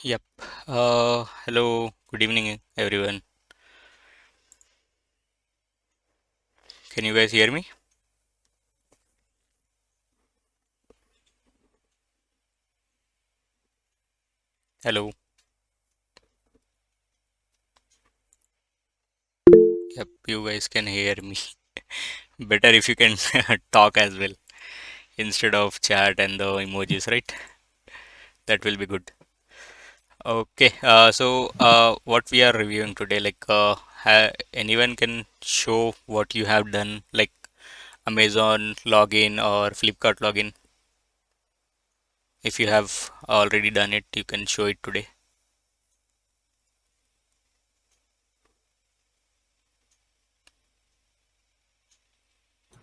Yep. Hello. Good evening, everyone. Can you guys hear me? Hello. Yep. You guys can hear me. Better if you can talk as well instead of chat and the emojis, right? That will be good. Okay. What we are reviewing today, anyone can show what you have done, like Amazon login or Flipkart login. If you have already done it, you can show it today.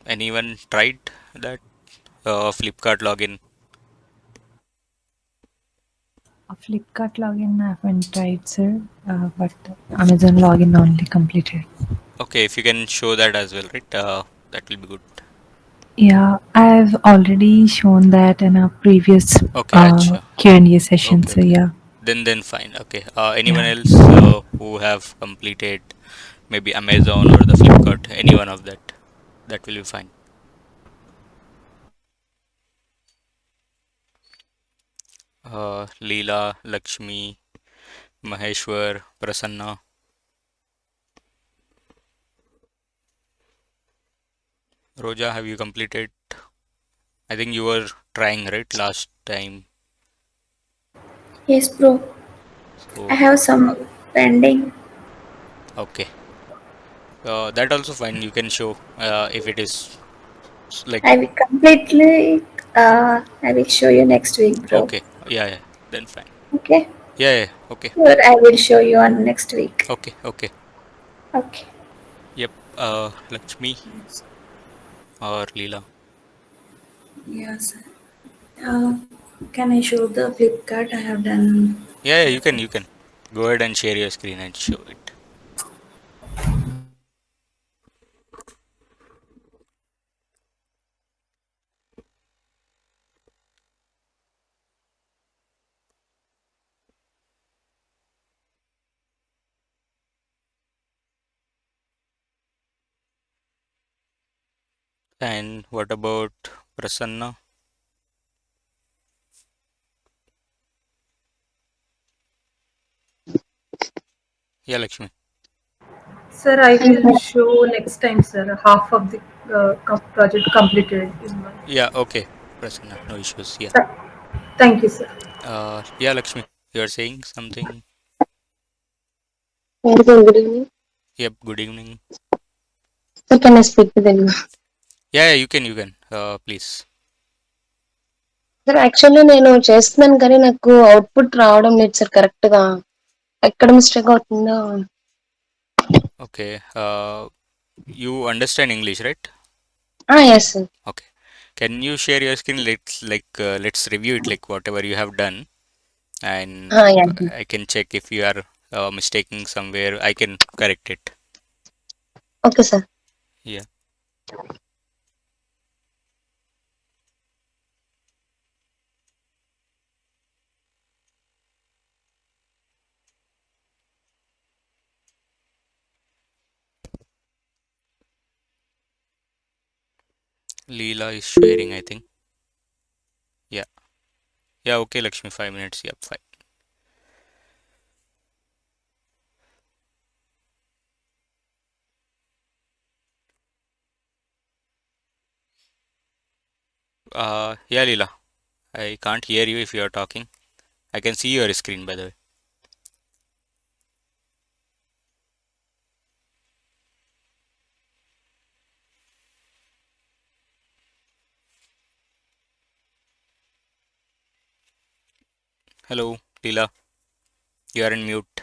Anyone tried that Flipkart login? A Flipkart login I haven't tried, sir, but Amazon login only completed. Okay, if you can show that as well, right? That will be good. Yeah, I've already shown that in a previous Okay, acha. Q&A session. Okay, So okay. yeah, Then fine. Okay. Anyone yeah. else who have completed maybe Amazon or the Flipkart, any one of that, that will be fine. Leela, Lakshmi, Maheshwar, Prasanna, Roja, have you completed? I think you were trying, right, last time. Yes, bro. I So, have some pending. okay. That also fine. You can show if it is like I will completely. I will show you next week, bro. okay. Yeah, then fine. Okay. Yeah, okay. Or I will show you on next week. Okay. Okay. Yep. Lakshmi or Leela. Yes. Uh, can I show the Flipkart I have done? Yeah, you can. Go ahead and share your screen and show it. And what about Prasanna? Yeah, Lakshmi. Sir, I will show next time, sir. Half of the project completed in one. Yeah, okay. Prasanna, no issues. Yeah. Th- Thank you, sir. Yeah, Lakshmi. You are saying something? Good evening. Yep. Good evening. Sir, can I speak with you? Yeah, you can. Please. Sir actually నేను చేస్తున్నాను కానీ నాకు output రావడం లేదు sir correct గా ఎక్కడ mistake అవుతుందో Okay. You understand English, right? Yes sir Okay. Can you share your screen? Let's review it like whatever you have done, and yeah I can check if you are mistaking somewhere. I can correct it. Okay sir Yeah. Leela is sharing, I think. Yeah. Yeah, okay, Lakshmi, 5 minutes. Yep, fine. Yeah, Leela. I can't hear you if you are talking. I can see your screen, by the way. Hello, Leela. You are in mute.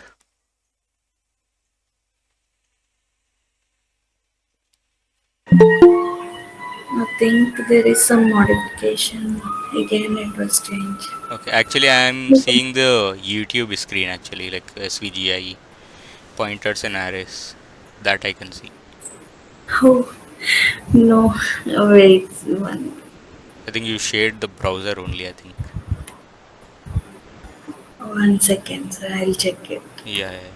I think there is some modification. Again, it was changed. Okay, actually, I am seeing the YouTube screen actually, like SVGI, pointers and arrays. That I can see. Oh, no. Wait. One. I think you shared the browser only, I think. 1 second, sir. I'll check it. Yeah, yeah, yeah.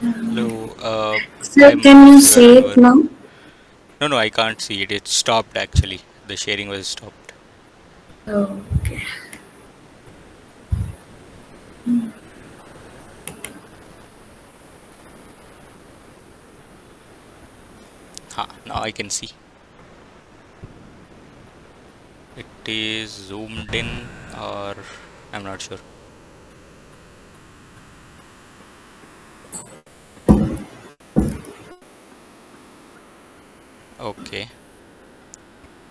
Hello, Sir, I'm can you Sir say it Anwar. now? No, no, I can't see it. It stopped actually. The sharing was stopped. Oh, okay. Ha, now I can see. It is zoomed in, or I'm not sure. Okay.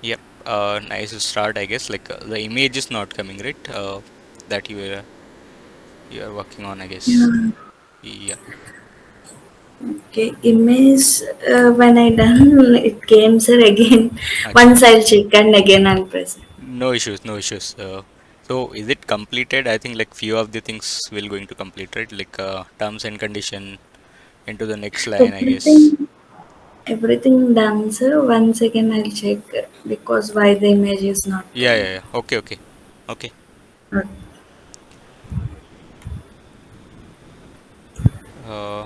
Yep. Nice to start, I guess. Like the image is not coming, right? That you are working on, I guess. Yeah. Yeah. Okay. Image, when I done, it came, sir, again. Acha. Once I'll check and again I'll press it. No issues, no issues. So is it completed? I think like few of the things will going to complete, right? Like terms and condition into the next line, I guess. Everything, everything done, sir. Once again I'll check because why the image is not Yeah, coming. yeah, yeah. Okay, okay. Okay.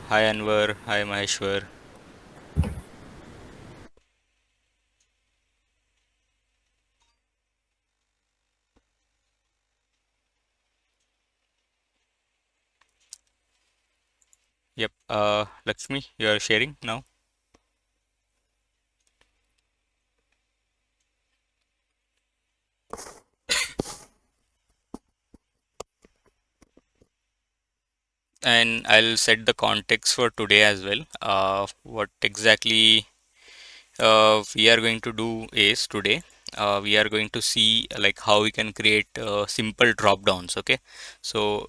Hi Anwar, hi Maheshwar. Yep. Lakshmi, you are sharing now. And I'll set the context for today as well. What exactly we are going to do is today we are going to see like how we can create simple drop downs. Okay, so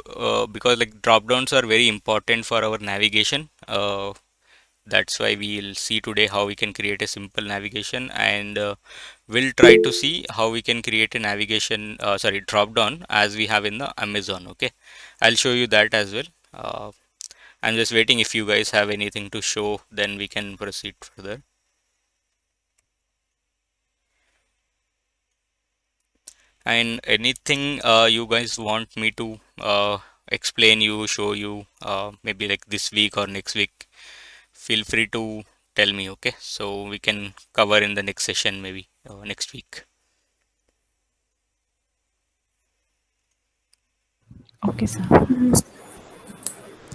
because like drop downs are very important for our navigation. That's why we'll see today how we can create a simple navigation, and we'll try to see how we can create a navigation sorry, drop down as we have in the Amazon. Okay, I'll show you that as well. I'm just waiting if you guys have anything to show, then we can proceed further. And anything you guys want me to explain you, show you, maybe like this week or next week, feel free to tell me, okay? So we can cover in the next session, maybe next week. Okay, sir. Mm,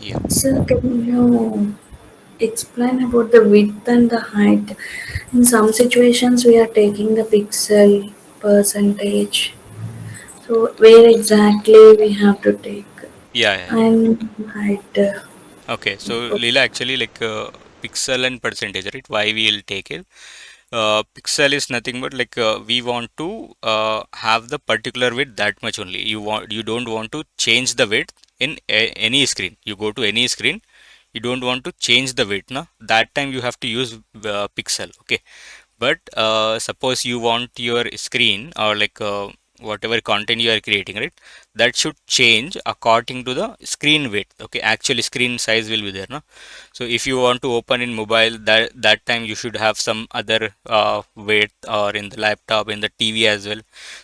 Yeah. sir, can you explain about the width and the height? In some situations, we are taking the pixel percentage. So, where exactly we have to take? Yeah, yeah, yeah. And height. Okay, so Leela, actually like pixel and percentage, right? Why we'll take it? Pixel is nothing but like we want to have the particular width that much only. You don't want to change the width in any screen. You go to any screen, you don't want to change the width, na? That time you have to use pixel. Okay, but suppose you want your screen or like whatever content you are creating, right, that should change according to the screen width. Okay, actually screen size will be there, no? So if you want to open in mobile, that time you should have some other width, or in the laptop, in the TV as well.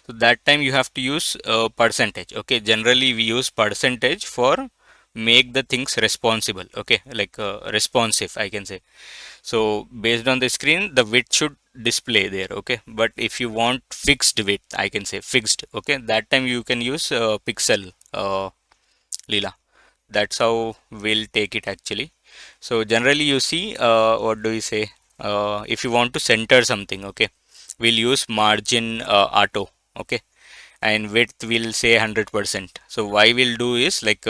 So that time you have to use percentage. Okay, generally we use percentage for make the things responsible. Okay, like responsive, I can say. So based on the screen, the width should display there. Okay, but if you want fixed width, I can say fixed. Okay, that time you can use pixel, Leela. That's how we'll take it actually. So generally you see, what do we say, if you want to center something, okay, we'll use margin auto. Okay, and width will say 100%. So why we'll do is like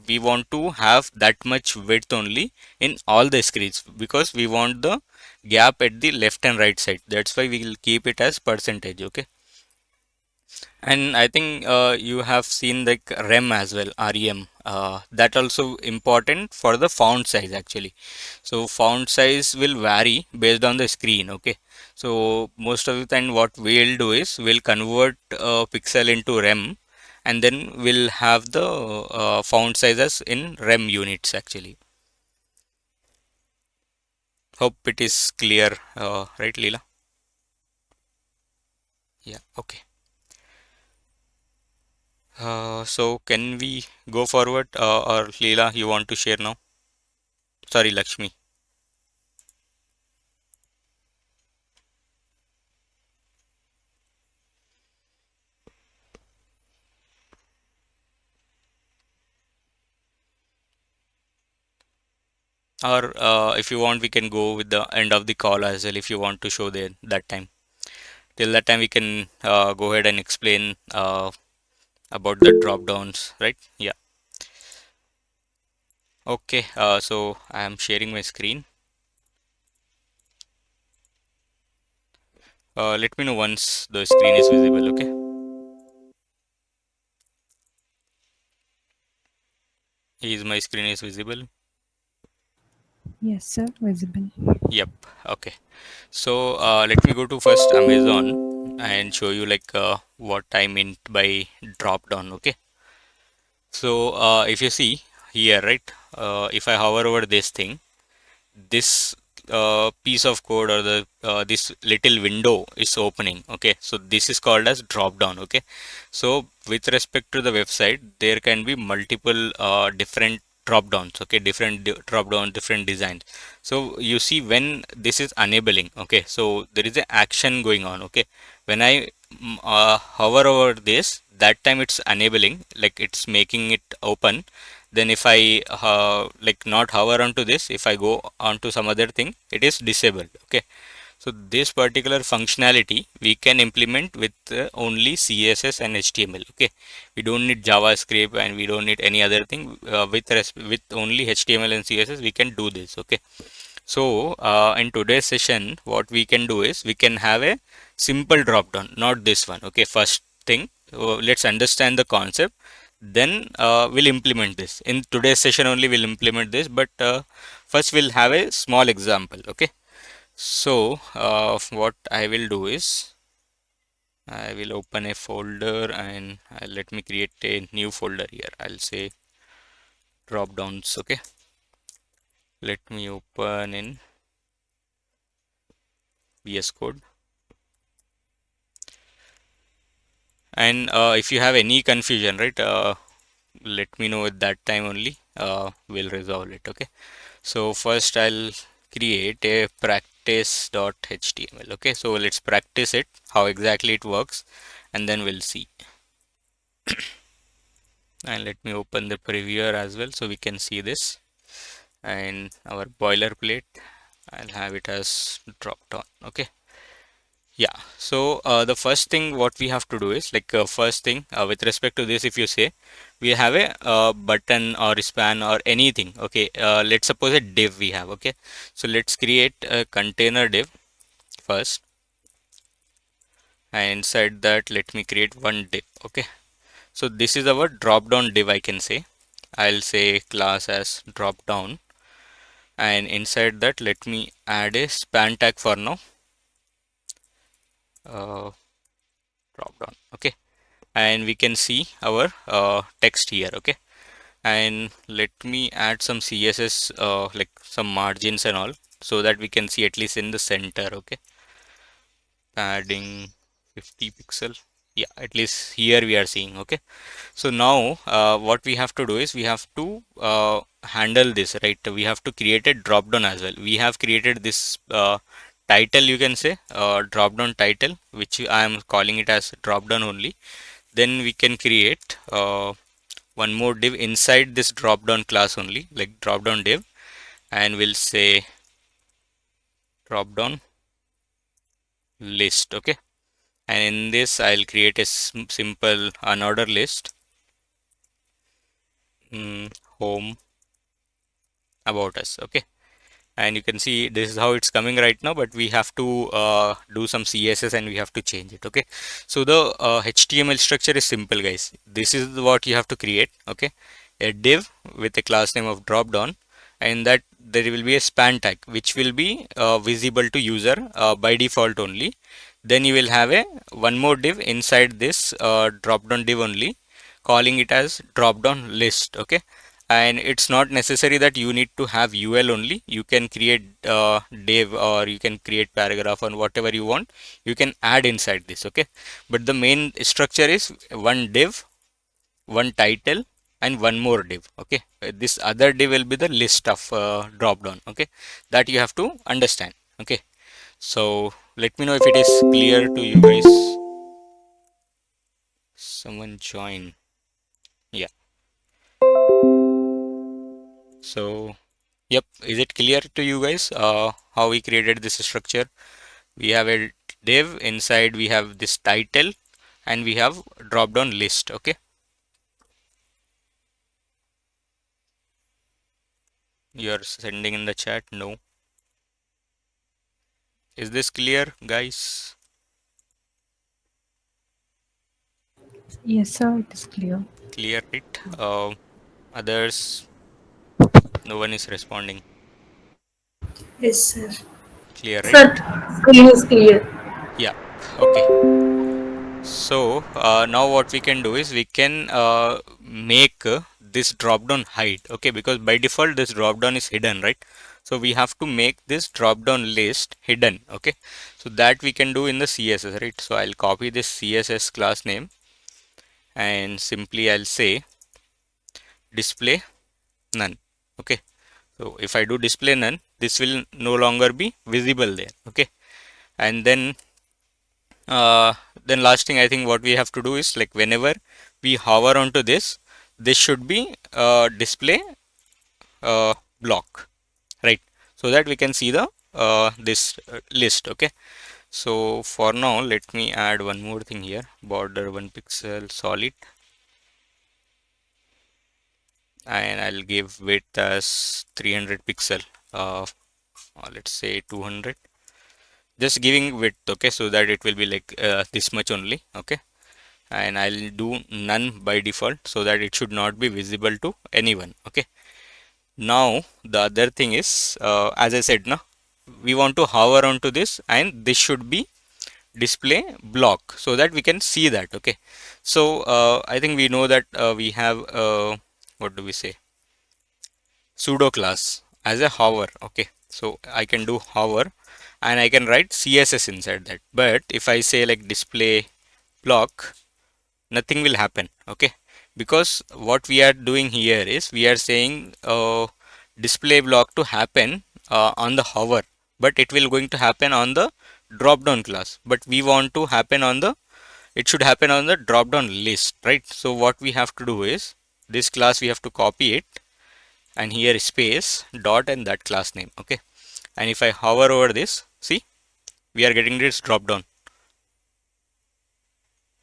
we want to have that much width only in all the screens, because we want the gap at the left and right side. That's why we will keep it as percentage. Okay, and I think you have seen like rem as well, rem, that also important for the font size actually. So font size will vary based on the screen. Okay, so most of the time what we'll do is we'll convert pixel into rem, and then we'll have the font sizes in rem units actually. Hope it is clear, right, Leela? Yeah, okay. So can we go forward, or Leela, you want to share now? Sorry, Lakshmi. Or if you want, we can go with the end of the call as well if you want to show that time. Till that time, we can go ahead and explain about the drop downs, right? Yeah. Okay. So I am sharing my screen. Let me know once the screen is visible. Okay. Is my screen is visible? Yes, sir. Visible. Yep. Okay. So let me go to first Amazon and show you like what I meant by drop down. Okay. So if you see here, right? If I hover over this thing, this piece of code or the this little window is opening. Okay, so this is called as drop down. Okay, so with respect to the website, there can be multiple different drop downs. Okay, drop down, different designs. So you see when this is enabling. Okay, so there is an action going on. Okay, when I hover over this, that time it's enabling, like it's making it open. Then if I like not hover onto this, if I go onto some other thing, it is disabled. Okay, so this particular functionality we can implement with only CSS and HTML. Okay, we don't need JavaScript and we don't need any other thing. With only HTML and CSS we can do this. Okay, so in today's session, what we can do is we can have a simple drop down, not this one. Okay, first thing, let's understand the concept. Then we'll implement this. In today's session only we'll implement this, but first we'll have a small example. Okay, so what I will do is I will open a folder and let me create a new folder here. I'll say drop downs. Okay, let me open in VS Code. And if you have any confusion, right, let me know at that time only. We'll resolve it. Okay, so first I'll create a practice.html. Okay, so let's practice it, how exactly it works, and then we'll see. And let me open the previewer as well so we can see this. And our boilerplate, I'll have it as drop down. Okay, yeah, so the first thing what we have to do is like first thing with respect to this, if you say we have a button or span or anything. Okay, let's suppose a div we have. Okay, so let's create a container div first, and inside that let me create one div. Okay, so this is our drop down div. I can say I'll say class as drop down, and inside that let me add a span tag for now. Drop down. Okay, and we can see our text here. Okay, and let me add some CSS like some margins and all, so that we can see at least in the center. Okay, padding 50 pixel. Yeah, at least here we are seeing. Okay, so now what we have to do is we have to handle this, right? We have to create a drop down as well. We have created this title, you can say drop down title, which I am calling it as drop down only. Then we can create one more div inside this drop down class only, like drop down div, and we'll say drop down list. Okay, and in this I'll create a simple unordered list, home, about us. Okay, and you can see this is how it's coming right now, but we have to do some CSS and we have to change it. Okay, so the HTML structure is simple, guys. This is what you have to create. Okay, a div with a class name of dropdown, and that there will be a span tag which will be visible to user by default only. Then you will have a one more div inside this dropdown div only, calling it as dropdown list. Okay, And it's not necessary that you need to have UL only. You can create div, or you can create paragraph, or whatever you want you can add inside this. Okay, but the main structure is one div, one title, and one more div. Okay, this other div will be the list of drop down. Okay, that you have to understand. Okay, so let me know if it is clear to you guys. Someone join. Yeah, so yep, is it clear to you guys how we created this structure? We have a div, inside we have this title, and we have drop down list. Okay, you are sending in the chat. No, is this clear, guys? Yes, sir, it is clear. Clear it. Others, no one is responding. Yes, sir. Clear, right? Sir, screen is clear. Yeah. Okay. So now what we can do is we can make this drop down hide. Okay, because by default this drop down is hidden, right? So we have to make this drop down list hidden. Okay, so that we can do in the CSS, right? So I'll copy this CSS class name, and simply I'll say display none. Okay, so if I do display none, this will no longer be visible there. Okay, and uh, then last thing I think what we have to do is, like, whenever we hover onto this, this should be display block, right? So that we can see the this list. Okay, so for now let me add one more thing here: border 1 pixel solid, and I'll give width as 300 pixel, let's say 200, just giving width. Okay, so that it will be like this much only. Okay, and I'll do none by default, so that it should not be visible to anyone. Okay, now the other thing is, as I said, no, we want to hover onto this, and this should be display block, so that we can see that. Okay, so I think we know that we have what do we say, pseudo class as a hover. Okay, so I can do hover, and I can write CSS inside that. But if I say like display block, nothing will happen. Okay, because what we are doing here is we are saying display block to happen on the hover, but it will going to happen on the drop down class. But we want to happen on the, it should happen on the drop down list, right? So what we have to do is, this class we have to copy it, and here space dot and that class name. Okay, and if I hover over this, see, we are getting this drop down.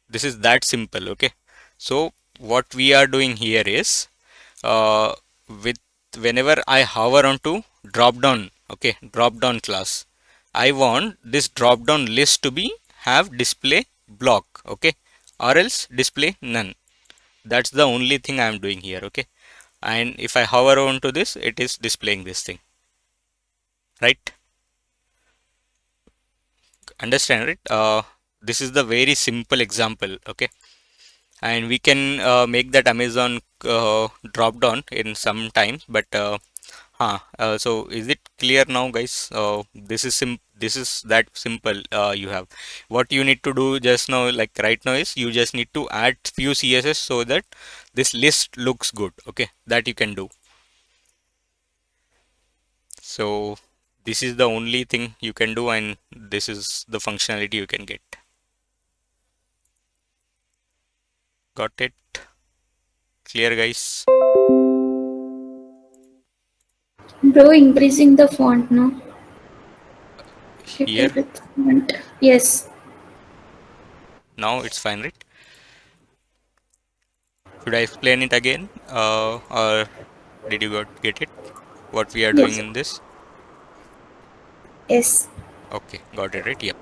This is that simple. Okay, so what we are doing here is, uh, with whenever I hover onto drop down, okay, drop down class, I want this drop down list to be have display block. Okay, or else display none. That's the only thing I am doing here. Okay, and if I hover onto this, it is displaying this thing, right? Understand, right? This is the very simple example. Okay, and we can make that Amazon drop down in some times, but so is it clear now, guys? This is that simple. You have, what you need to do just now, like right now, is you just need to add few CSS so that this list looks good. Okay, that you can do. So this is the only thing you can do, and this is the functionality you can get. Got it? Clear, guys? Bro, increasing the font, no? Here, Little bit font. Yes. now it's fine, right? Should I explain it again, or did you get it? What we are doing Yes. in this? Yes. Okay, got it, right? Yep.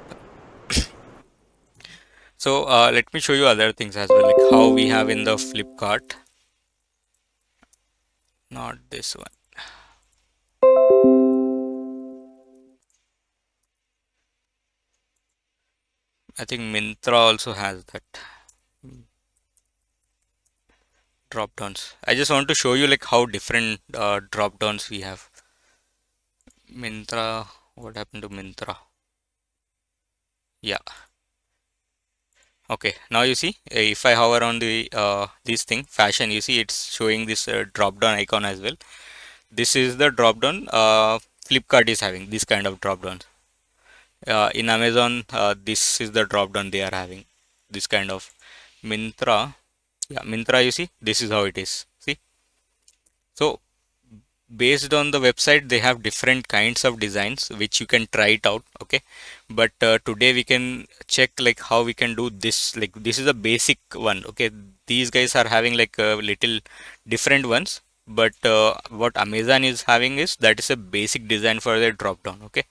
So let me show you other things as well, like how we have in the Flipkart. Not this one. I think Mintra also has that. drop downs. I just want to show you like how different drop downs we have. Mintra, what happened to Mintra? Yeah. Okay, now you see if I hover on the this thing fashion, you see it's showing this drop down icon as well. This is the drop down Flipkart is having this kind of drop downs. In Amazon, this is the drop down they are having this kind of. Mintra, yeah, Mintra, you see this is how it is. See, so based on the website they have different kinds of designs which you can try it out. Okay, but today we can check like how we can do this. Like this is a basic one. Okay, these guys are having like a little different ones, but what Amazon is having is that is a basic design for their drop down. Okay,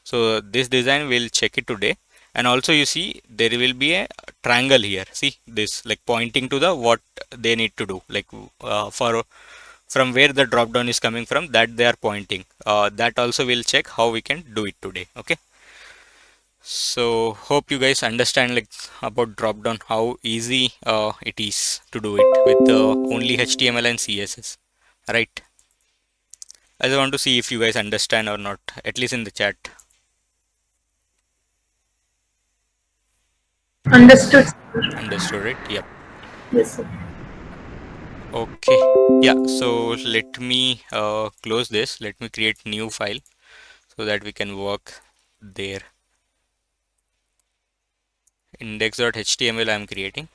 so this design we'll check it today. And also you see there will be a triangle here. See this like pointing to the what they need to do, like for from where the drop down is coming from, that they are pointing. That also we'll check how we can do it today. Okay, so hope you guys understand like about drop down, how easy it is to do it with only HTML and CSS, right? I just want to see if you guys understand or not, at least in the chat. Understood, sir. Understood it? Yep. Yes, sir. Okay, yeah, so let me close this. Let me create new file so that we can work there. Index.html I'm creating,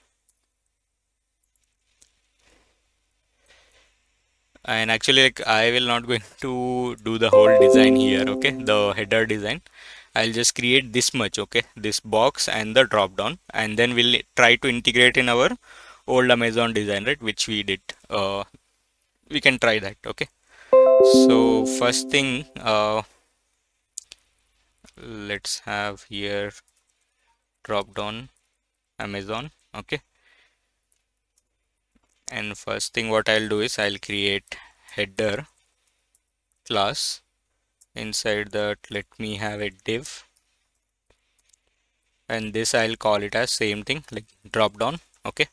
and actually like I will not going to do the whole design here. Okay, the header design, I'll just create this much. Okay, this box and the drop down, and then we'll try to integrate in our old Amazon design, right, which we did. We can try that. Okay, so first thing, let's have here drop down Amazon. Okay, and first thing what I'll do is I'll create header class. Inside that, let me have a div, and this I'll call it as same thing like drop down. Okay,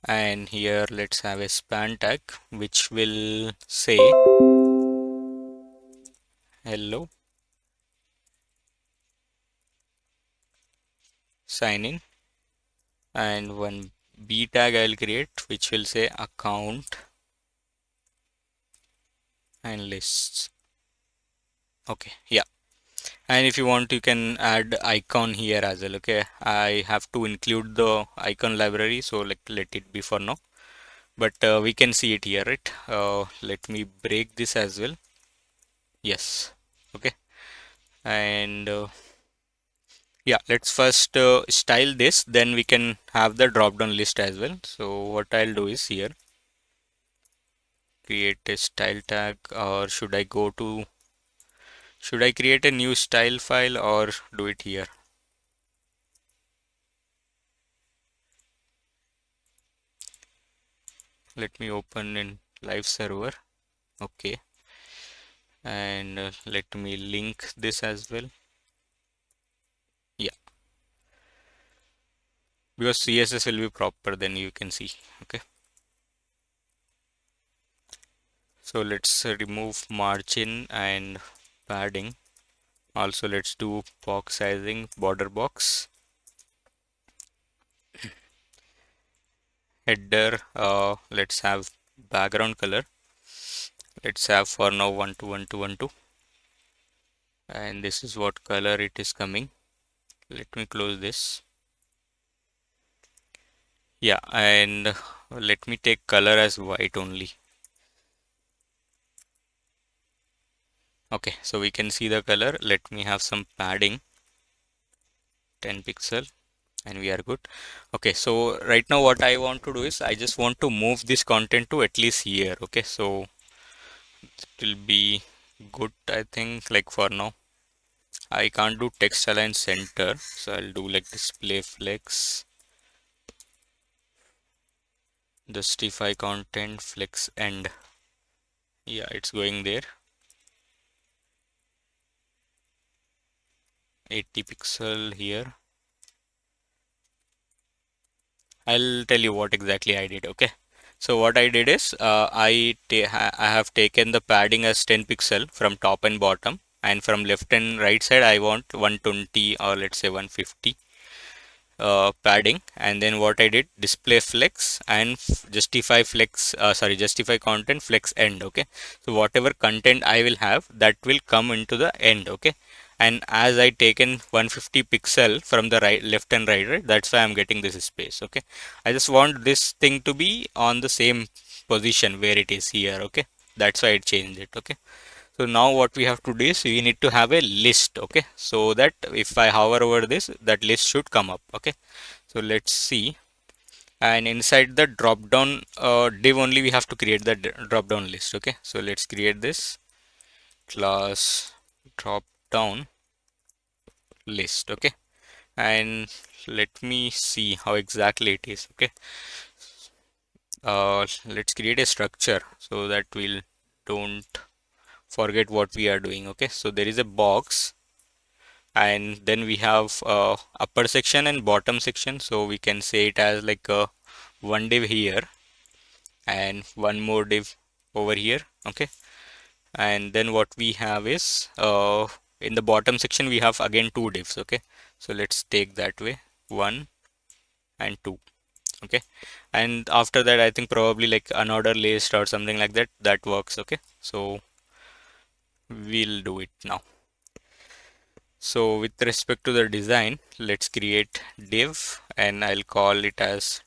and here let's have a span tag which will say hello sign in, and one b tag I'll create which will say account and lists. Okay, yeah, and if you want you can add icon here as well. Okay, I have to include the icon library, so like let it be for now, but we can see it here, right? Let me break this as well. Yes, okay, and yeah, let's first style this, then we can have the drop down list as well. So what I'll do is here create a style tag, or should I create a new style file or do it here? Let me open in live server. Okay, and let me link this as well. Yeah, because CSS will be proper, then you can see. Okay, so let's remove margin and padding. Also let's do box sizing, border box, header, let's have background color, let's have for now 121212, and this is what color it is coming. Let me close this. Yeah, and let me take color as white only. Okay, so we can see the color. Let me have some padding, 10 pixel, and we are good. Okay, so right now what I want to do is I just want to move this content to at least here. Okay, so it will be good, I think. Like for now I can't do text align center, so I'll do like display flex, justify content flex end. Yeah, it's going there. 80 pixel here. I'll tell you what exactly I did. Okay, So what I did is I have taken the padding as 10 pixel from top and bottom, and from left and right side I want 120 or let's say 150 padding. And then what I did, display flex and justify flex, justify content flex end. Okay, so whatever content I will have, that will come into the end. Okay, and as I taken 150 pixel from the right, left and right, that's why I'm getting this space. Okay, I just want this thing to be on the same position where it is here. Okay, that's why I changed it. Okay, so now what we have to do is we need to have a list. Okay, so that if I hover over this, that list should come up. Okay, so let's see. And inside the drop down div only, we have to create the drop down list. Okay, so let's create this class drop down list. Okay, and let me see how exactly it is. Okay, let's create a structure so that we'll don't forget what we are doing. Okay, so there is a box, and then we have upper section and bottom section, so we can say it as like a one div here and one more div over here. Okay, and then what we have is in the bottom section we have again two divs. Okay, so let's take that way, 1 and 2. Okay, and after that I think probably like another list or something like that, that works. Okay, so we'll do it now. So with respect to the design, let's create div, and I'll call it as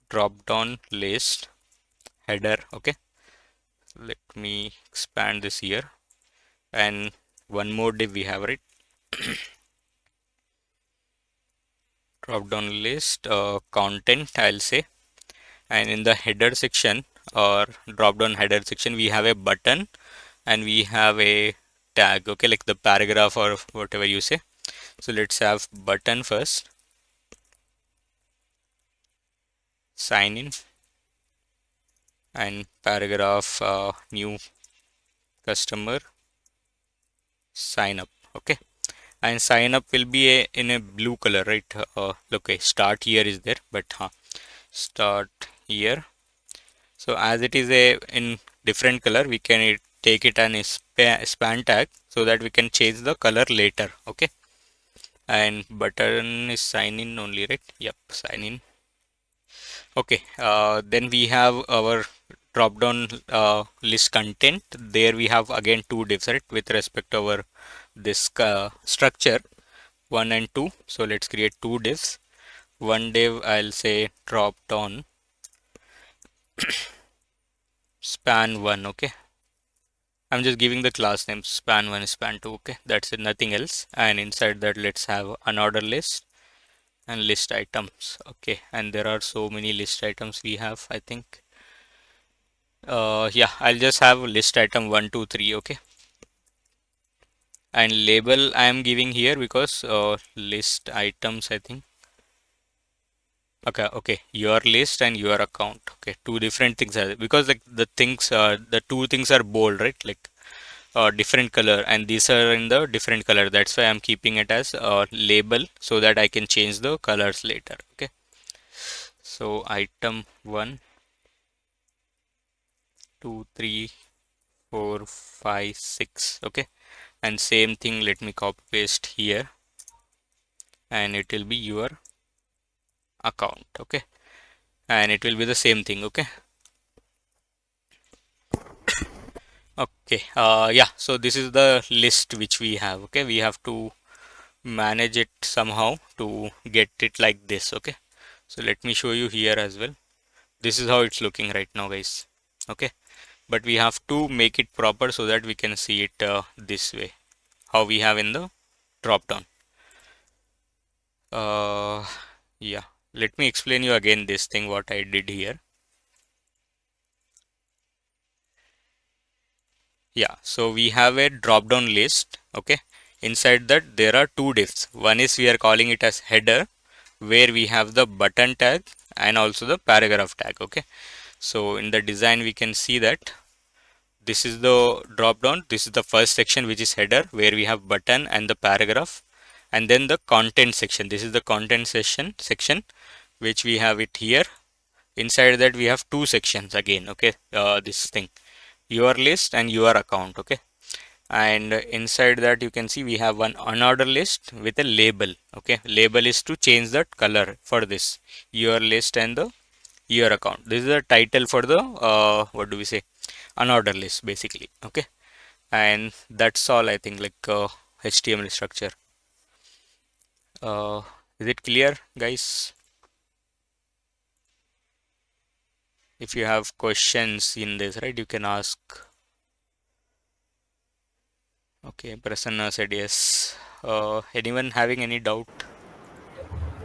drop down list header. Okay, let me expand this here, and one more div we have, right? Drop down list content, I'll say, and in the header section or drop down header section we have a button and we have a tag. Okay, like the paragraph or whatever you say. So let's have button first, sign in, and paragraph new customer sign up. Okay, and sign up will be in a blue color, right? Okay, start here is there, but start here. So as it is a in different color, we can take it an span tag so that we can change the color later. Okay, and button is sign in only, right? Yep, sign in. Okay, then we have our drop down list content. There we have again two divs, right, with respect to our this structure 1 and 2. So let's create two divs. One div I'll say drop down span 1. Okay, I'm just giving the class name span 1, span 2. Okay, that's it, nothing else. And inside that let's have another list and list items. Okay, and there are so many list items we have, I think. Yeah, I'll just have list item 1 2 3. Okay, and label I am giving here because list items, I think. Okay, your list and your account. Okay, two different things are, because like the things the two things are bold, right? Like different color, and these are in the different color. That's why I'm keeping it as label so that I can change the colors later. Okay, so item 1 2 3 4 5 6. Okay, and same thing, let me copy paste here, and it will be your account. Okay, and it will be the same thing. Okay, yeah, so this is the list which we have. Okay, we have to manage it somehow to get it like this. Okay, so let me show you here as well. This is how it's looking right now, guys. Okay, but we have to make it proper so that we can see it this way, how we have in the drop down. Yeah, let me explain you again this thing what I did here. Yeah, so we have a drop down list. Okay, inside that there are two divs. One is we are calling it as header, where we have the button tag and also the paragraph tag. Okay, so in the design we can see that this is the drop down, this is the first section which is header, where we have button and the paragraph, and then the content section, this is the content section which we have it here inside that we have two sections again, okay, this thing, your list and your account, okay. And inside that you can see we have one unordered list with a label, okay. Label is to change the color for this your list and the your account. This is the title for the what do we say, unordered list basically, okay. And that's all, I think, like HTML structure. uh, is it clear, guys? If you have questions in this, right, you can ask. Okay, Prasanna said yes. Anyone having any doubt?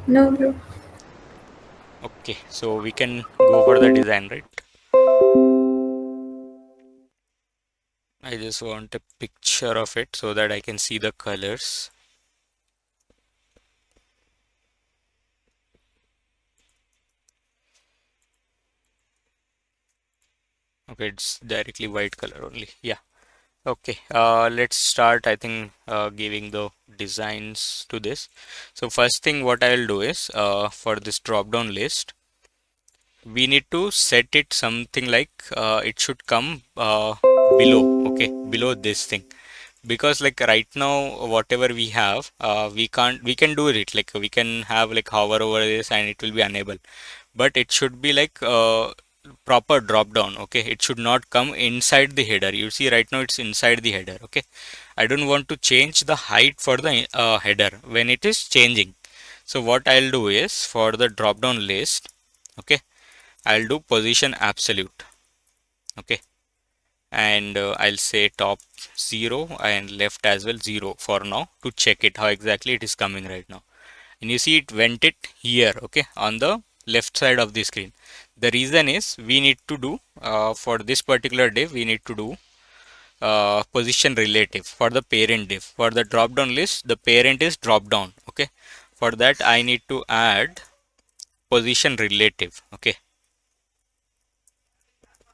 No, bro. Okay, so we can go for the design, right? I just want a picture of it so that I can see the colors. Okay, it's directly white color only. Yeah. Okay, let's start, I think, giving the designs to this. So first thing what I'll do is, for this drop down list, we need to set it something like it should come below, okay, below this thing. Because like right now whatever we have, we can do it, like we can have like hover over this and it will be unable, but it should be like proper drop down, okay. It should not come inside the header. You see right now it's inside the header, okay. I don't want to change the height for the header when it is changing. So what I'll do is, for the drop down list, okay, I'll do position absolute, okay. And I'll say top 0 and left as well 0 for now, to check it how exactly it is coming right now. And you see it went it here, okay, on the left side of the screen. The reason is we need to do for this particular div, we need to do position relative for the parent div. For the drop down list, the parent is drop down, okay. For that I need to add position relative, okay.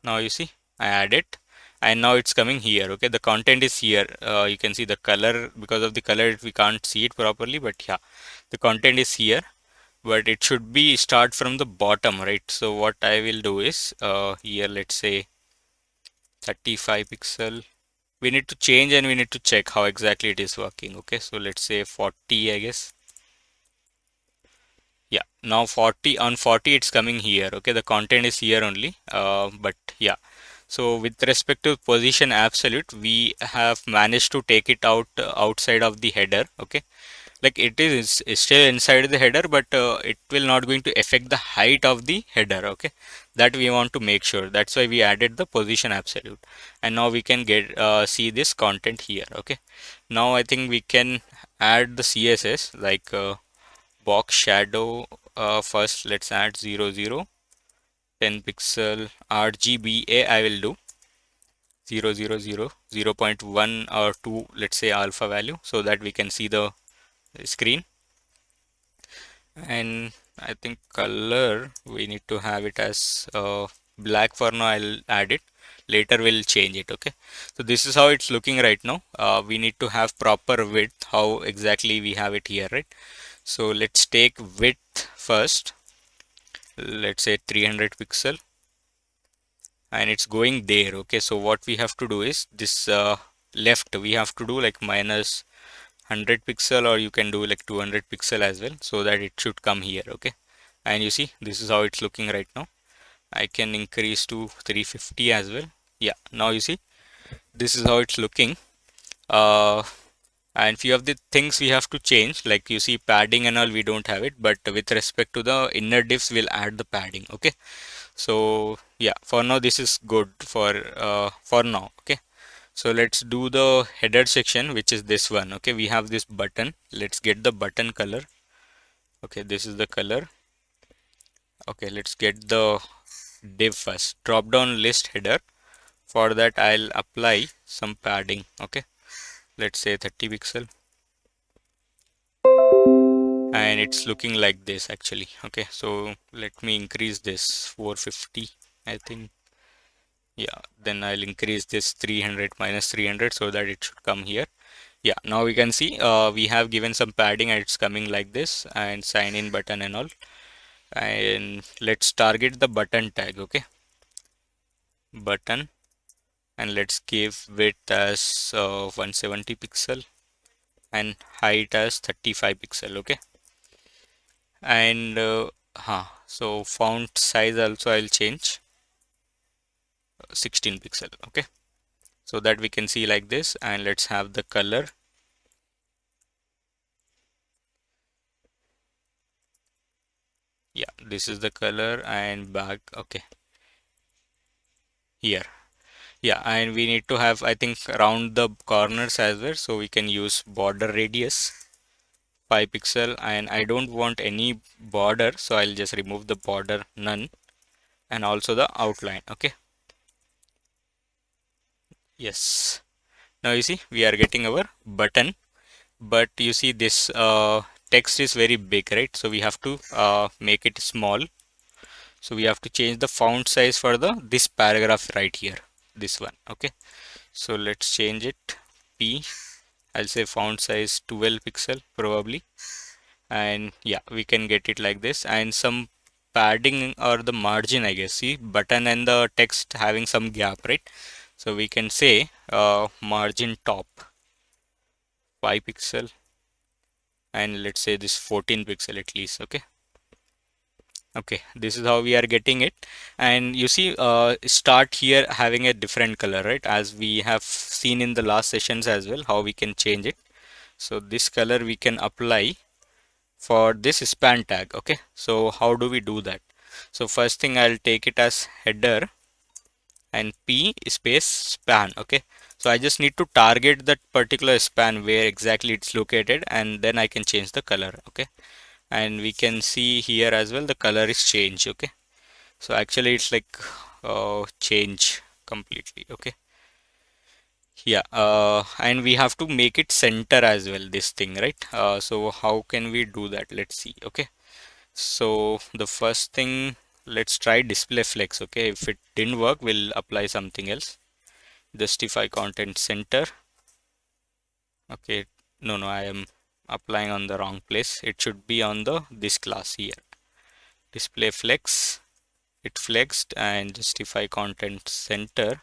Now you see I add it, and now it's coming here, okay. The content is here. You can see the color, because of the color we can't see it properly, but yeah, the content is here, but it should be start from the bottom, right? So what I will do is, here let's say 35 pixel. We need to change and we need to check how exactly it is working, okay. So let's say 40, I guess. Yeah, now 40, on 40 it's coming here, okay. The content is here only, but yeah. So with respect to position absolute, we have managed to take it out outside of the header, okay. Like it is still inside the header, but it will not going to affect the height of the header, okay. That we want to make sure. That's why we added the position absolute, and now we can get see this content here, okay. Now I think we can add the CSS, like box shadow. First let's add 0 0 10 pixel RGBA. I will do 0 0 0 0.1 or 2, let's say alpha value, so that we can see the screen. And I think color, we need to have it as black for now. I'll add it later, we'll change it, okay. So this is how it's looking right now. We need to have proper width, how exactly we have it here, right? So let's take width first, let's say 300 pixel, and it's going there, okay. So what we have to do is this left, we have to do like minus 100 pixel, or you can do like 200 pixel as well, so that it should come here, okay. And you see this is how it's looking right now. I can increase to 350 as well. Yeah, now you see this is how it's looking. And few of the things we have to change, like you see padding and all, we don't have it, but with respect to the inner divs, we'll add the padding, okay. So yeah, for now this is good for now, okay. So let's do the header section, which is this one, okay. We have this button. Let's get the button color, okay. This is the color, okay. Let's get the div first, drop down list header. For that I'll apply some padding, okay. Let's say 30 pixel, and it's looking like this actually, okay. So let me increase this 450, I think. Yeah, then I'll increase this 300 minus 300, so that it should come here. Yeah, now we can see we have given some padding and it's coming like this, and sign in button and all. and let's target the button tag. Okay, button, and let's give width as 170 pixel and height as 35 pixel. Okay, and so font size also I'll change 16 pixel. Okay, so that we can see like this, and let's have the color. Yeah, this is the color, and back. Okay, here. Yeah, and we need to have, I think, around the corners as well, so we can use border radius 5 pixel, and I don't want any border, so I'll just remove the border, none, and also the outline. Okay, yes, now you see we are getting our button, but you see this text is very big, right? So we have to make it small. So we have to change the font size for the this paragraph right here, this one. Okay, so let's change it. P, I'll say font size 12 pixel probably, and yeah, we can get it like this, and some padding or the margin, I guess. See, button and the text having some gap, right? So we can say margin top 5 pixel, and let's say this 14 pixel at least. Okay, okay, this is how we are getting it. And you see start here having a different color, right, as we have seen in the last sessions as well, how we can change it. So this color we can apply for this span tag. Okay, so how do we do that? So first thing, I'll take it as header and p space span. Okay, so I just need to target that particular span where exactly it's located, and then I can change the color. Okay, and we can see here as well the color is changed. Okay, so actually it's like change completely. Okay, yeah, and we have to make it center as well, this thing, right? So how can we do that? Let's see. Okay, so the first thing, let's try display flex. Okay, if it didn't work, we'll apply something else. Justify content center. Okay, no, I am applying on the wrong place. It should be on the this class here. Display flex, it flexed, and justify content center,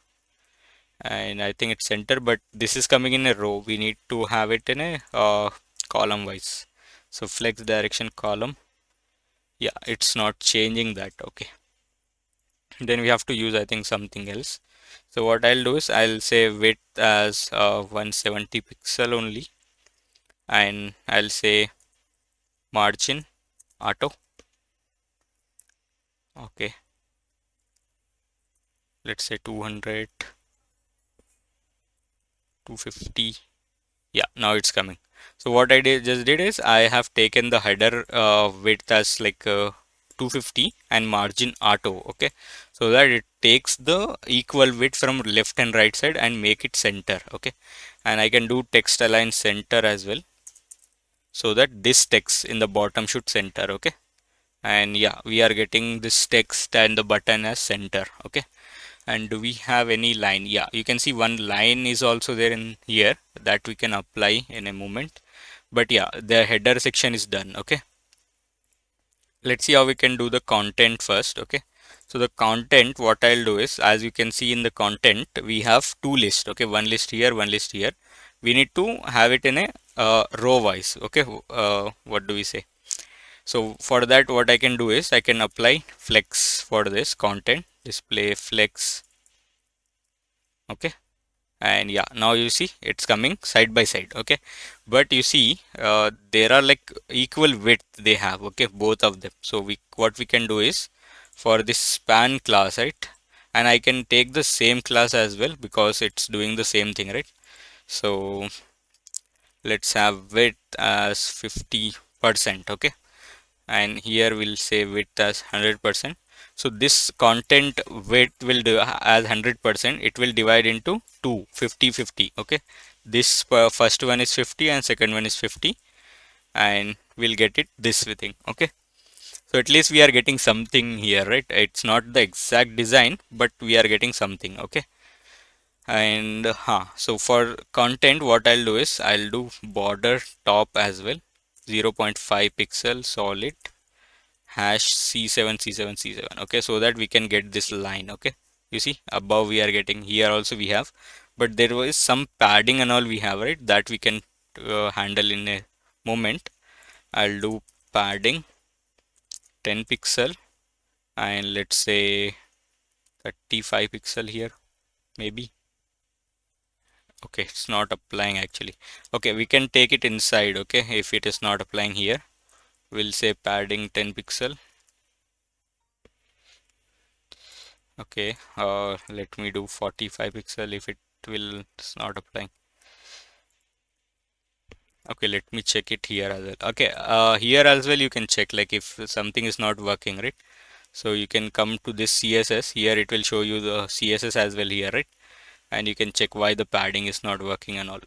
and I think it's center, but this is coming in a row. We need to have it in a column wise. So flex direction column. Yeah, it's not changing that. Okay, then we have to use, I think, something else. So what I'll do is I'll say width as 170 pixel only, and I'll say margin auto. Okay, let's say 200, 250. Yeah, now it's coming. So what I just did is I have taken the header width as like 250 and margin auto. Okay, so that it takes the equal width from left and right side and make it center. Okay, and I can do text align center as well, so that this text in the bottom should center. Okay, and yeah, we are getting this text and the button as center. Okay, and do we have any line? Yeah, you can see one line is also there in here that we can apply in a moment, but yeah, the header section is done. Okay, let's see how we can do the content first. Okay, so the content, what I'll do is, as you can see in the content, we have two lists. Okay, one list here, one list here. We need to have it in a row wise. Okay, what do we say? So for that, what I can do is I can apply flex for this content, display flex. Okay, and yeah, now you see it's coming side by side. Okay, but you see there are like equal width they have. Okay, both of them. So what we can do is, for this span class, right, and I can take the same class as well because it's doing the same thing, right? So let's have width as 50%. Okay, and here we'll say width as 100%. So this content width will do as 100%. It will divide into two, 50 50. Okay, this first one is 50 and second one is 50, and we'll get it this thing. Okay, so at least we are getting something here, right? It's not the exact design, but we are getting something. Okay, and so for content, what I'll do is I'll do border top as well, 0.5 pixel solid, hash C7 C7 C7. Okay, so that we can get this line. Okay, you see above we are getting, here also we have, but there was some padding and all we have, right? That we can handle in a moment. I'll do padding 10 pixel and let's say 35 pixel here maybe. Okay, it's not applying actually. Okay, we can take it inside. Okay, if it is not applying here, we'll say padding 10 pixel. Okay, let me do 45 pixel if it will, it's not applying. Okay, let me check it here as well. Okay, here as well you can check like if something is not working, right? So you can come to this CSS here, it will show you the CSS as well here, right? And you can check why the padding is not working and all.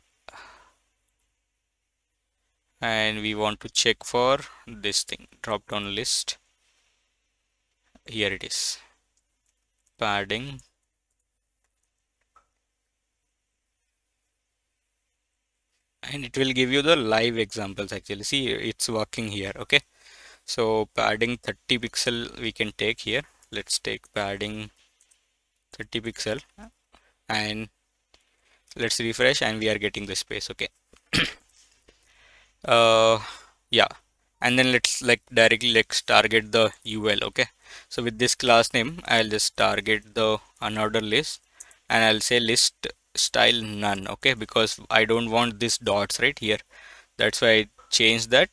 And we want to check for this thing, drop down list. Here it is, padding. And it will give you the live examples actually. See, it's working here. Okay, so padding 30 pixel we can take here. Let's take padding 30 pixel and let's refresh and we are getting the space. Okay. Yeah, and then let's like directly let's target the UL. Okay, so with this class name I'll just target the unordered list and I'll say list style none. Okay, because I don't want this dots right here, that's why I changed that.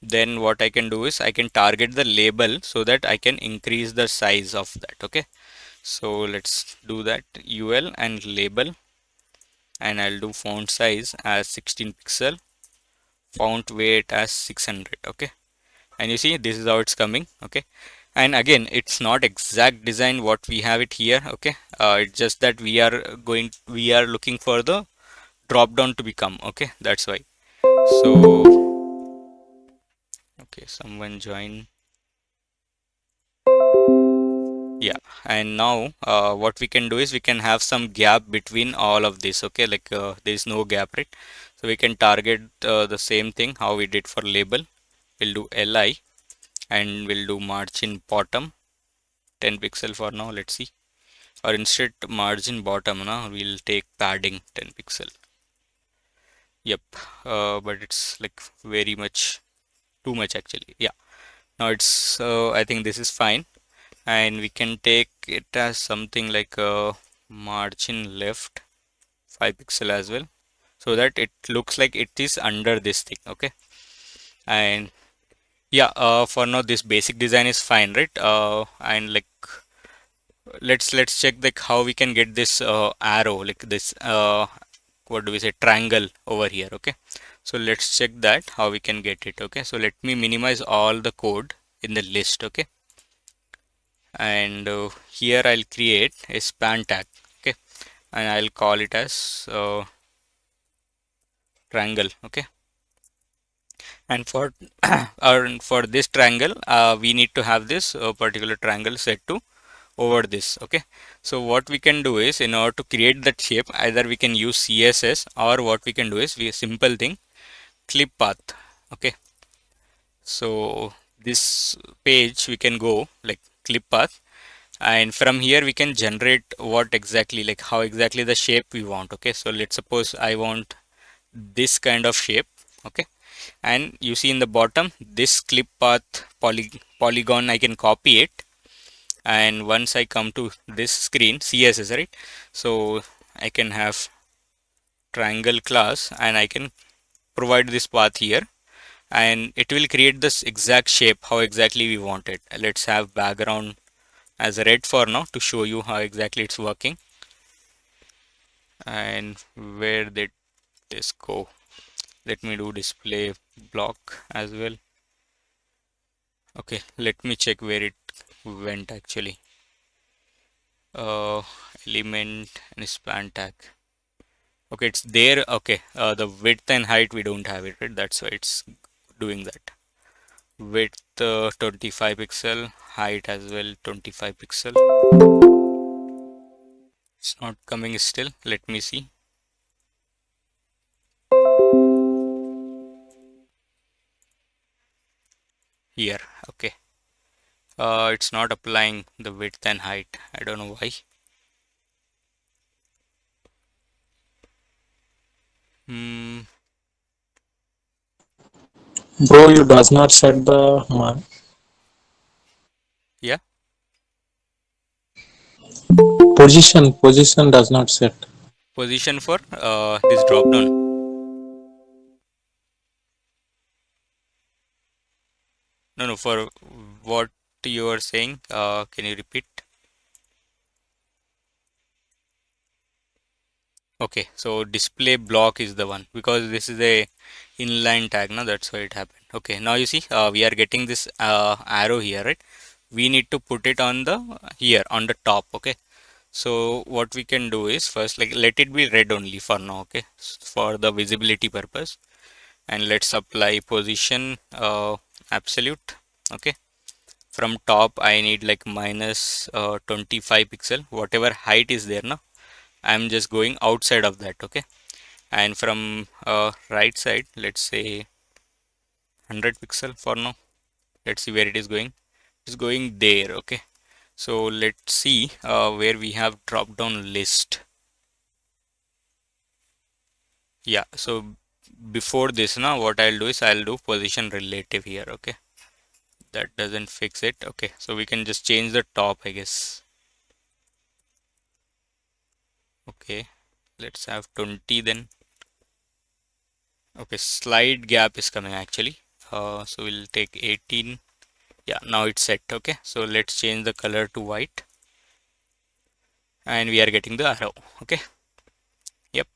Then what I can do is I can target the label so that I can increase the size of that. Okay, so let's do that, UL and label, and I'll do font size as 16 pixel, font weight as 600. Okay, and you see this is how it's coming. Okay, and again it's not exact design what we have it here. Okay, it's just that we are looking for the drop down to become. Okay, that's why. So okay, someone join. Yeah, and now what we can do is we can have some gap between all of this. Okay, like there is no gap, right? So we can target the same thing how we did for label. We'll do li and we'll do margin bottom 10 pixel for now. Let's see, or instead margin bottom now we'll take padding 10 pixel. Yep, but it's like very much too much actually. Yeah, now it's I think this is fine. And we can take it as something like a margin left 5 pixel as well, so that it looks like it is under this thing. Okay, and yeah, for now this basic design is fine, right? And like let's check like how we can get this arrow, like this what do we say, triangle over here. Okay, so let's check that how we can get it. Okay, so let me minimize all the code in the list. Okay, and here I'll create a span tag. Okay, and I'll call it as triangle. Okay, and for or for this triangle we need to have this particular triangle set to over this. Okay, so what we can do is in order to create that shape, either we can use CSS or what we can do is we simple thing, clip path. Okay, so this page we can go like clip path, and from here we can generate what exactly, like how exactly the shape we want. Okay, so let's suppose I want this kind of shape. Okay, and you see in the bottom this clip path polygon, I can copy it, and once I come to this screen CSS, right? So I can have triangle class and I can provide this path here, and it will create this exact shape how exactly we want it. Let's have background as red for now to show you how exactly it's working. And where did this go? Let me do display block as well. Okay, let me check where it went actually. Element and span tag. Okay, it's there. Okay, the width and height we don't have it, right? That's why it's doing that. Width 25 pixel, height as well 25 pixel. It's not coming still. Let me see. Here, okay. It's not applying the width and height. I don't know why. Hmm. Bro, you does not set the Yeah. position does not set. Position for this drop down. No, for what you are saying. Can you repeat? Okay, so display block is the one because this is a inline tag. No, that's why it happened. Okay, now you see, we are getting this arrow here, right? We need to put it on the here on the top. Okay, so what we can do is first, like, let it be red only for now. Okay, for the visibility purpose, and let's apply position absolute. Okay, from top I need like minus 25 pixel, whatever height is there now. I'm just going outside of that. Okay, and from right side, let's say 100 pixel for now. Let's see where it is going. It's going there. Okay, so let's see where we have drop down list. Yeah, so before this now, what I'll do is I'll do position relative here. Okay, that doesn't fix it. Okay, so we can just change the top, I guess. Okay, let's have 20 then. Okay, slide gap is coming actually. So we'll take 18. Yeah, now it's set. Okay, so let's change the color to white, and we are getting the arrow. Okay, yep.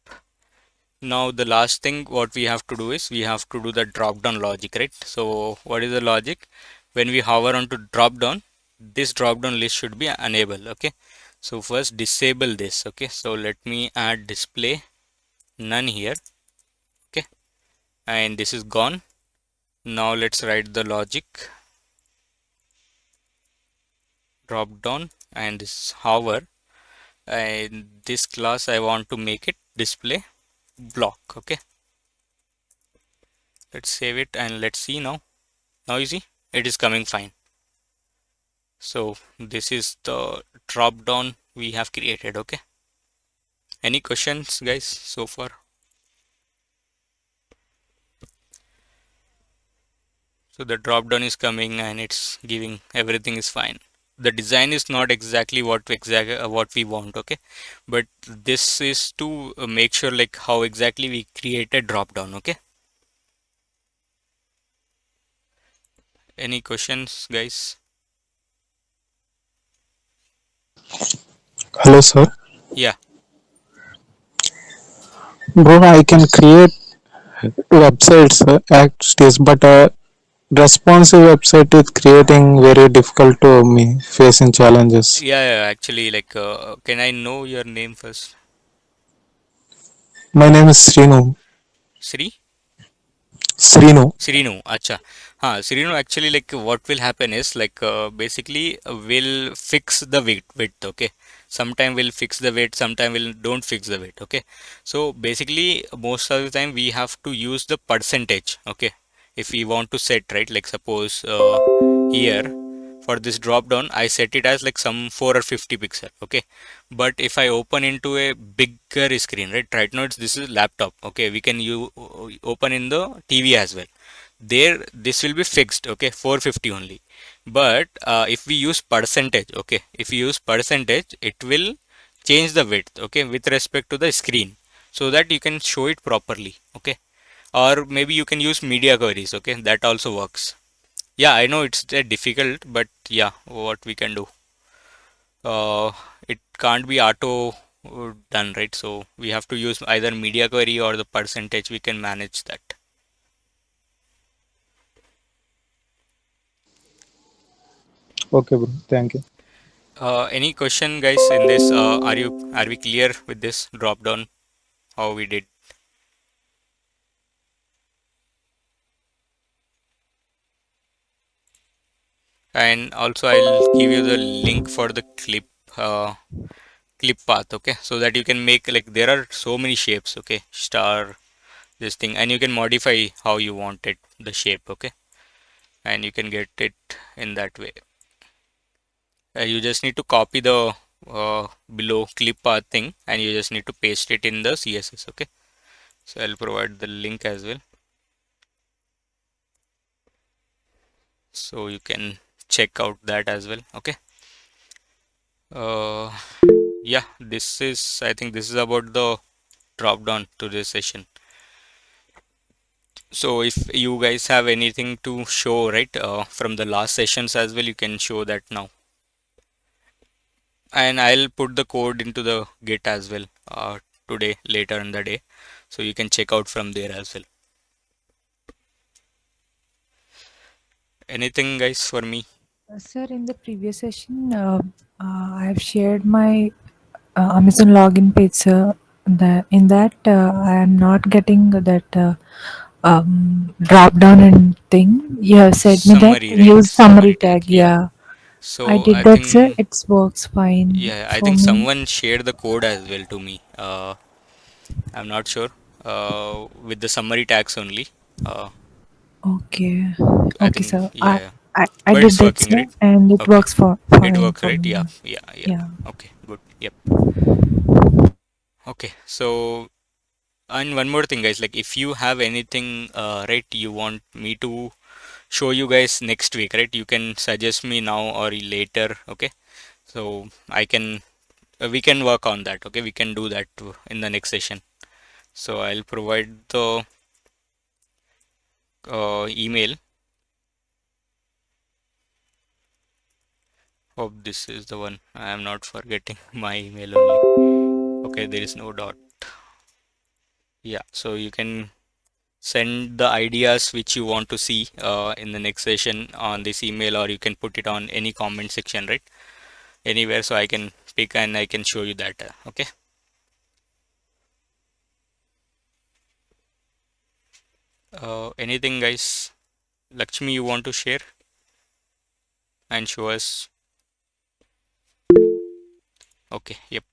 Now the last thing what we have to do is we have to do the drop down logic, right? So what is the logic? When we hover onto drop down, this drop down list should be enabled. Okay, so first disable this. Okay, so let me add display none here. Okay, and this is gone. Now let's write the logic drop down, and this hover, and this class I want to make it display block. Okay, let's save it and let's see now. Now you see it is coming fine. So this is the drop down we have created. Okay, any questions guys so far? So the drop down is coming and it's giving everything is fine. The design is not exactly what we want. Okay, but this is to make sure like how exactly we created drop down. Okay, any questions guys? Hello, sir. Yeah, Bro, I can create websites activities, but responsive website is creating very difficult to me, facing challenges. yeah, actually, like can I know your name first? My name is Srinu. Sri? Srinu. Srinu, acha. Srinu, actually, like what will happen is like basically we'll fix the width, okay? Sometime we'll fix the weight, sometime we'll don't fix the weight, okay? So basically, most of the time we have to use the percentage, okay? If we want to set, right? Like suppose here for this drop down, I set it as like some 4 or 50 pixel, okay? But if I open into a bigger screen, right now this is laptop, okay? We can open in the TV as well. There this will be fixed, okay, 450 only. But if we use percentage, okay, if we use percentage, it will change the width, okay, with respect to the screen, so that you can show it properly, okay? Or maybe you can use media queries, okay, that also works. Yeah, I know it's difficult, but yeah, what we can do, uh, it can't be auto done, right? So we have to use either media query or the percentage. We can manage that. Okay, bro. Thank you. Any question, guys, in this? Are we clear with this drop down? How we did? And also, I'll give you the link for the uh, clip path, okay, so that you can make, like, there are so many shapes, okay, star, this thing, and you can modify how you want it, the shape, okay, and you can get it in that way. You just need to copy the below clip path thing, and you just need to paste it in the CSS. Okay, so I'll provide the link as well, so you can check out that as well. Okay. uh, yeah, this is, I think this is about the drop down to this session. So if you guys have anything to show, right, from the last sessions as well, you can show that now. And I'll put the code into the Git as well today, later in the day, so you can check out from there as well. Anything guys for me? Sir, in the previous session, I have shared my Amazon login page, sir. In that, I am not getting that drop down and thing. You have said me that Summary, right? use summary Summary tag. tag. Yeah. Yeah, I So did I that, sir. think, It works fine yeah, I for think me. someone shared the code as well to me. I'm not sure. With the summary tags only. Uh, Okay, I okay, think, sir. yeah, I but did it's that, working, sir, right? and it Okay. works for It fine works, for right? Yeah, me. yeah, yeah. Yeah. Okay, good. Yep. Okay. So, and one more thing, guys, like if you have anything, right, you want me to show you guys next week, right? You can suggest me now or later. Okay. So I can, we can work on that. Okay. We can do that in the next session. So I'll provide the email. Hope this is the one. I am not forgetting my email only. Okay, there is no dot. Yeah, so you can send the ideas which you want to see in the next session on this email, or you can put it on any comment section, right? Anywhere, so I can pick and I can show you that. Okay. Anything, guys? Lakshmi, you want to share and show us? Okay, yep.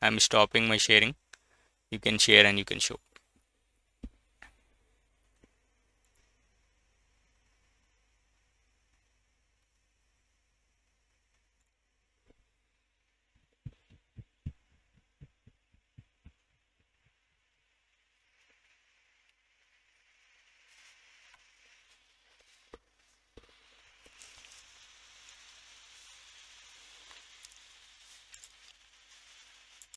I'm stopping my sharing. You can share and you can show.